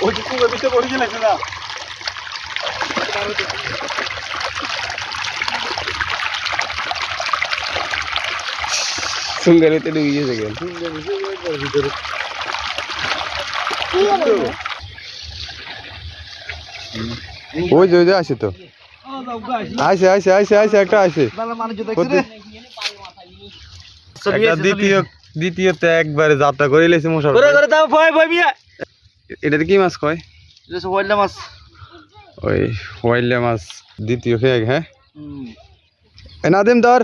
ওই যে কুমড়ো দিতে পড়ে গেছে না সুন্দরতে ডুবে গেছে কেন? ওই যে ওই যে আসে তো, আইসে আইসে আইসে আইসে একটা আইসে। দ্বিতীয়তে একবারে যাত্রা করে লেছে মশার। এটা কি মাছ কয়? মাছ। ওই ওয়াইল্ডা মাছ দ্বিতীয় খেয়ে। হ্যাঁ নাদিম ধর।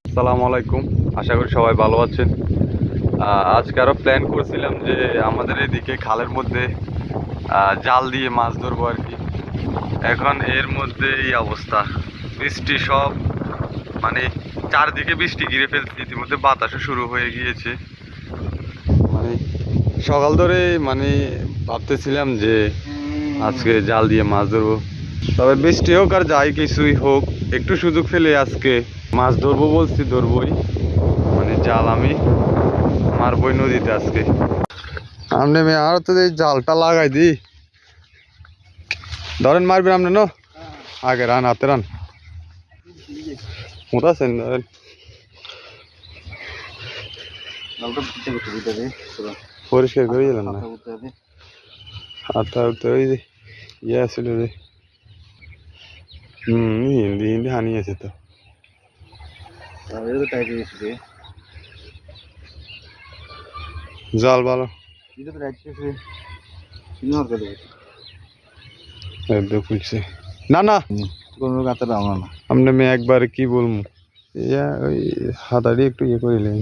আসসালামু আলাইকুম, আশা করি সবাই ভালো আছেন। আজকে আরও প্ল্যান করছিলাম যে আমাদের এদিকে খালের মধ্যে জাল দিয়ে মাছ ধরবো আর কি। এখন এর মধ্যে এই অবস্থা, বৃষ্টি সব মানে চারদিকে বৃষ্টি ঘিরে ফেলছে, ইতিমধ্যে বাতাসও শুরু হয়ে গিয়েছে। মানে সকাল ধরে মানে ভাবতেছিলাম যে আজকে জাল দিয়ে মাছ ধরবো, তবে বৃষ্টি হোক আর যাই কিছুই হোক একটু সুযোগ ফেলে আজকে মাছ ধরবো বলছি, ধরবই। মানে জাল আমি মারবই নদীতে আজকে। আপনি আর তো এই জালটা লাগাই দি ধরেন, মারবেন আপনি না আগে রান হাতে রান মোটাছেন ধরেন। পরিষ্কার করে দিলাম না হাতটা উঠতে, ওই যে ইয়ে আসছিল যে হিন্দি হিন্দি হানি আছে তো। জাল ভালো খুলছে না না আপনি আমি একবার কি বলবো, ওই হাতাড়ি একটু ইয়ে করিলেন,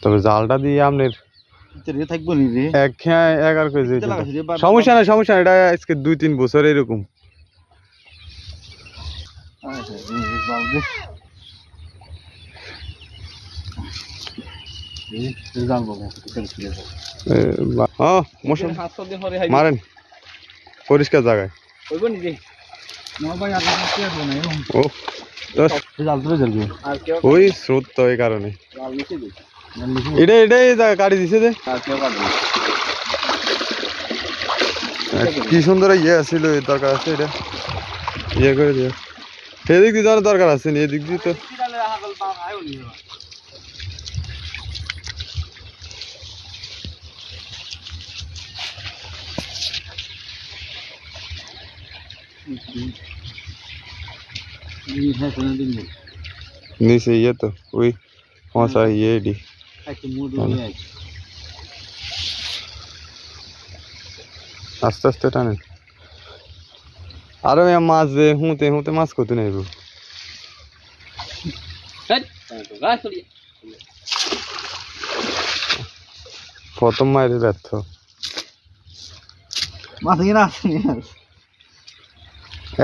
তবে জালটা দিয়ে আপনার সমস্যা নাই সমস্যা নাই, এটা আজকে 2-3 বছর এরকম। মারেন পরিষ্কার জায়গায়। ওই স্রোত তো এই কারণে এটাই কাটি দিছে যে কি সুন্দর ইয়ে ছিল, দরকার আছে এটা ইয়ে করে দিয়ে সেদিক দিয়ে যাওয়ার দরকার আছে নি, এদিক দিয়ে তো নিচে ইয়ে তো ওই মশা ইয়ে ডি আস্তে আস্তে টানেন। আরো মাছ যে হুঁতে হুঁতে মাছ করতে নেব। প্রথম মায়ের ব্যর্থ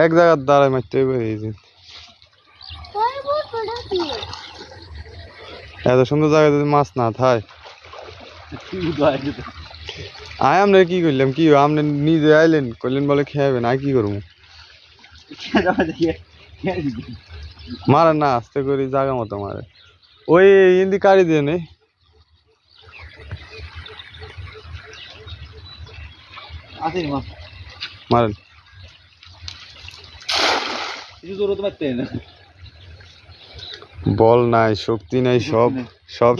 এক জায়গার দাঁড়ায় মারতে হইবে। এত সুন্দর জায়গায় যদি মাছ না থাকে আয় আমরা কি করলাম, কি আপনি নিজে আইলেন করলেন বলে খেয়াবেন, আর কি করবো মারে না আস্তে করে জায়গা মতো মারে ওই হিন্দি কাড়ি দিয়ে নেই মারেন। বল নাই শক্তি নাই সব সব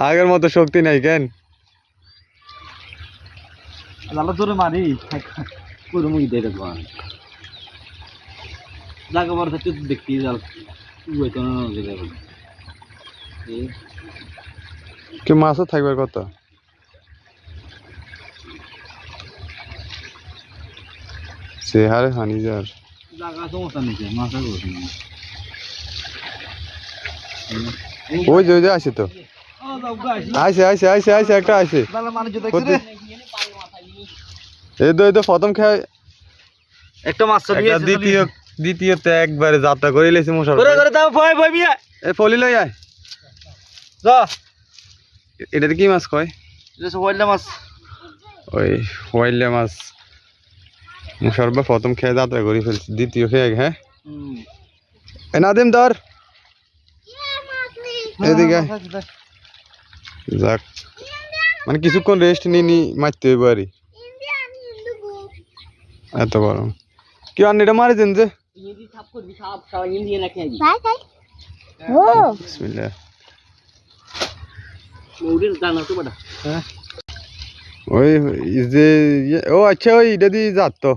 আগের মতো শক্তি নাই কেন জোরে মারি জায়গা বড় থাকতে দেখি জাল কি মাছও থাকবার কথা। সে হারে হানি যার জায়গা সমস্যা নিচে মাছ ওই যে ওই যে আসে তো, আইসে আইসে আইসে আইসে একটা আইসে। এই তো প্রথম খেয়ে একটা মাছ দ্বিতীয়তে একবারে যাত্রা করে লেছে মশার। ফলি লই আয় এটা কি মাছ কয়? মাছ। ওই ওয়াইল্ডা মাছ সর্ব প্রথম খেয়ে যাত্রা করে ফেলছে, দ্বিতীয় খেয়ে। হ্যাঁ নাদিম ধর এদিকে যাক মানে কিছুক্ষণ রেস্ট নিয়ে মারতে হইব আর এত বড় কি আর এটা মারি দেন যে বিসমিল্লাহ ওই যে ও আচ্ছা ওই এটা দিয়ে যাত তো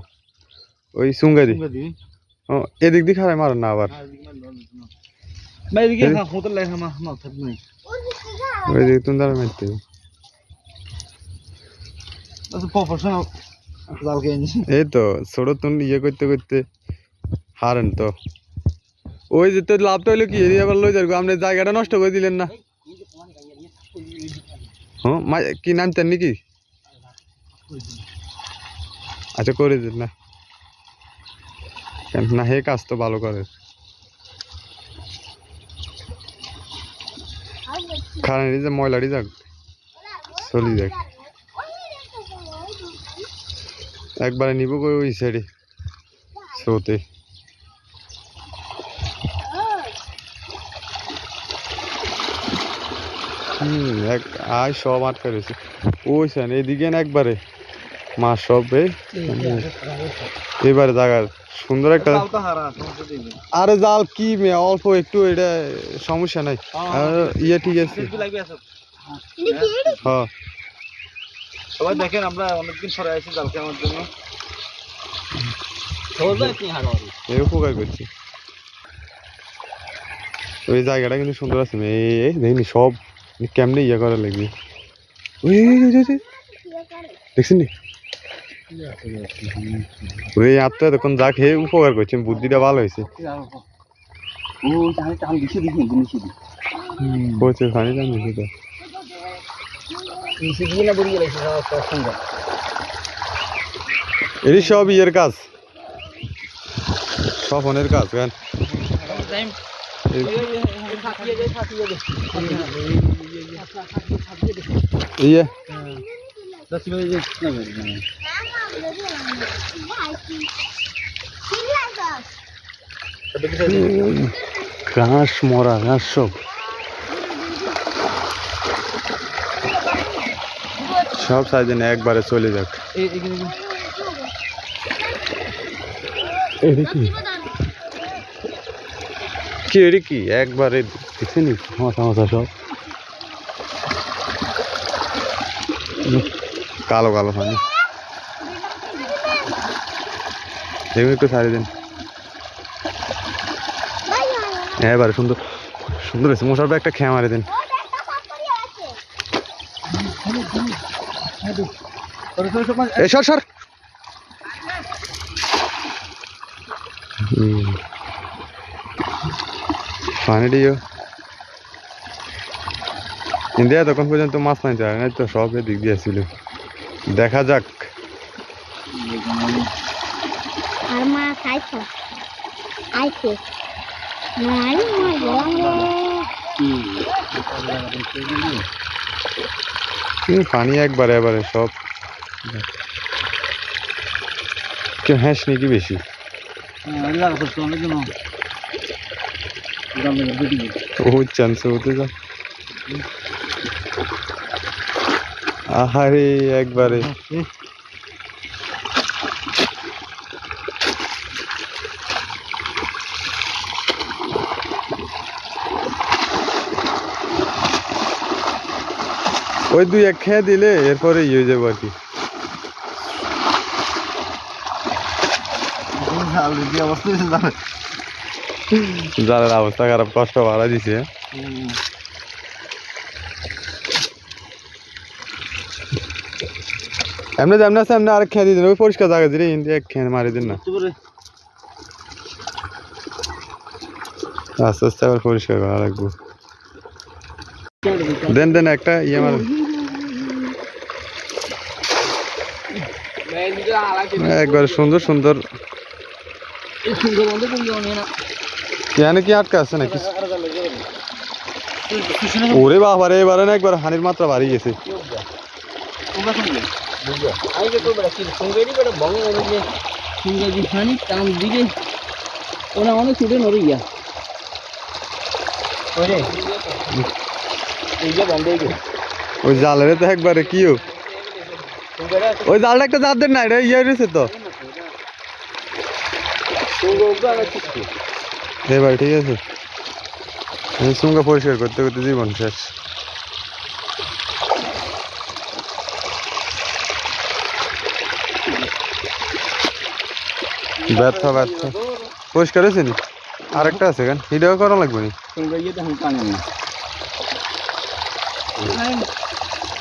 ওই সুঙ্গা দি ও এদিক দিয়ে খারাপ মারেন না আবার ওই দিক তুমি দাঁড়া মারতে এই তো ছোট তুমি ইয়ে করতে করতে হারেন তো ওই যে তোর লাভটা হইলো কি আবার লই যাবো আপনি জায়গাটা নষ্ট করে দিলেন না হ্যাঁ কি নামতেন নাকি আচ্ছা করে দিন না না হে কাজ তো ভালো করে খারানি যে ময়লাটি যাক চলি যাক একবারে নিব কই ওই সাইডে স্রোতে এক আয় সব আটকা রয়েছে ওই সাইড এইদিকে না একবারে মাছ সব এবারে জায়গার সুন্দর একটা আরে জাল কি অল্প একটু এটা সমস্যা নাই ইয়ে ঠিক আছে হ্যাঁ সবাই দেখেন আমরা অনেকদিন পরে আইছি জাল খাওয়ার জন্য এই উপকার করছি ওই জায়গাটা কিন্তু সুন্দর আছে দেখিনি সব কেমনে ইয়ে করা লাগবে ওই দেখছেন নি ওই আত্মা তখন যা খেয়ে উপকার করছেন বুদ্ধিটা ভালো হয়েছে পানি দাম বেশি তো এরই সব ইয়ের কাজ স্বপনের কাজ কেন ইয়ে ঘাস মরা ঘাস সব সব সাইজে একবারে চলে যাক কি এর কি একবারে দেখছেন মাথা মাথা সব কালো কালো পানি দেখুন একটু সারি দিন এবারে সুন্দর সুন্দর হয়েছে মশার একটা খেয়া মারি দিন সর সর পানি দিও ইন্ডিয়া তখন পর্যন্ত মাছ নাই যায় না তো সব দিক দিয়ে ছিল দেখা যাক পানি একবারে এবারে সব কেউ হ্যাঁস নাকি বেশি ও চান্স হতে যা আহারে একবারে ওই দুই এক খেয়ে দিলে এরপরে ইয়ে হয়ে যাবো আর কি জালের অবস্থা খারাপ কষ্ট বাড়া দিছে এমনি যেমন আছে এমনি আরেক খেয়ে দিন ওই পরিষ্কার জায়গা দিলে ইন্ডিয়া এক খেয়ে মারি দিন না আস্তে আস্তে আবার পরিষ্কার করা লাগবো দেন দেন একটা ইয়ে মার একবার সুন্দর সুন্দর কেন কি আটকা আছে নাকি ওরে বাবারে এবারে না একবার হানির মাত্রা বাড়ি গেছে অনেক ছুটে নড়ে গিয়া বন্ধ হয়ে গেছে ওই জালের তো একবারে কিও ওই জালটা একটা জাত দেন না এটা ইয়ে রয়েছে তো এবার ঠিক আছে সুঙ্গা পরিষ্কার করতে করতে জীবন শেষ ব্যর্থ ব্যর্থ পরিষ্কার হয়েছে নি আরেকটা আছে কেন ভিডিও করা লাগবে নি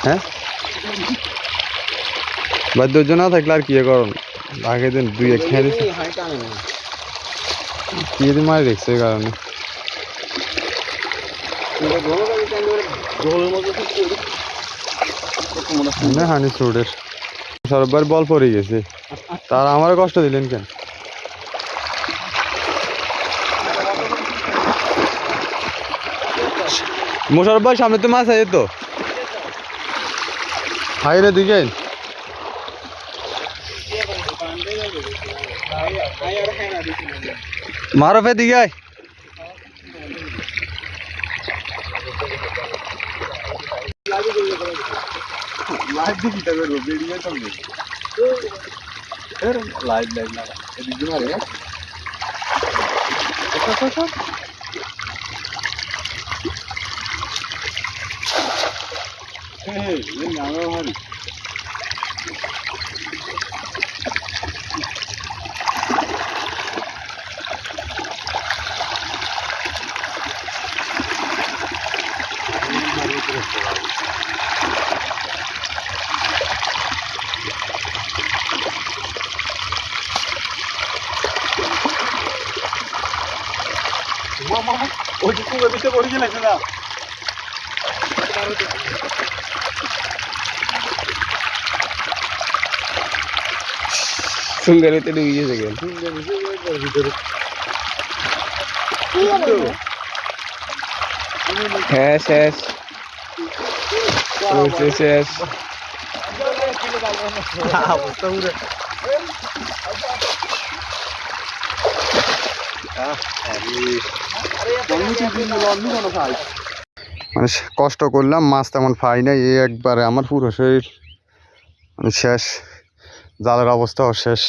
হ্যাঁ বাদ্যর্য না থাকলে আর কি করুন আগে দিন দুই এক খেয়ে দিচ্ছে কি দিন মারি দেখছে এই কারণে হানি সুটের সরবার বল পড়ে গেছে তার আমার কষ্ট দিলেন কেন মোশারফ ভাই সামনে তো মাছ আছে তো হাই রে দিকে মারফে দিকে লাইভ দিবি তা করবো ভিডিও চলবে লাইভ লাইভ না এদিকে মারে নামও হারি ওই যে কুয়োর ভিতরে পড়ে গেলে না সুন্দর হতে ডুবে গেছে কেন হ্যাঁ শেষ শেষ মানে কষ্ট করলাম মাছ তেমন পাই নাই এই একবারে আমার পুরো শরীর মানে শেষ জালের অবস্থাও শেষ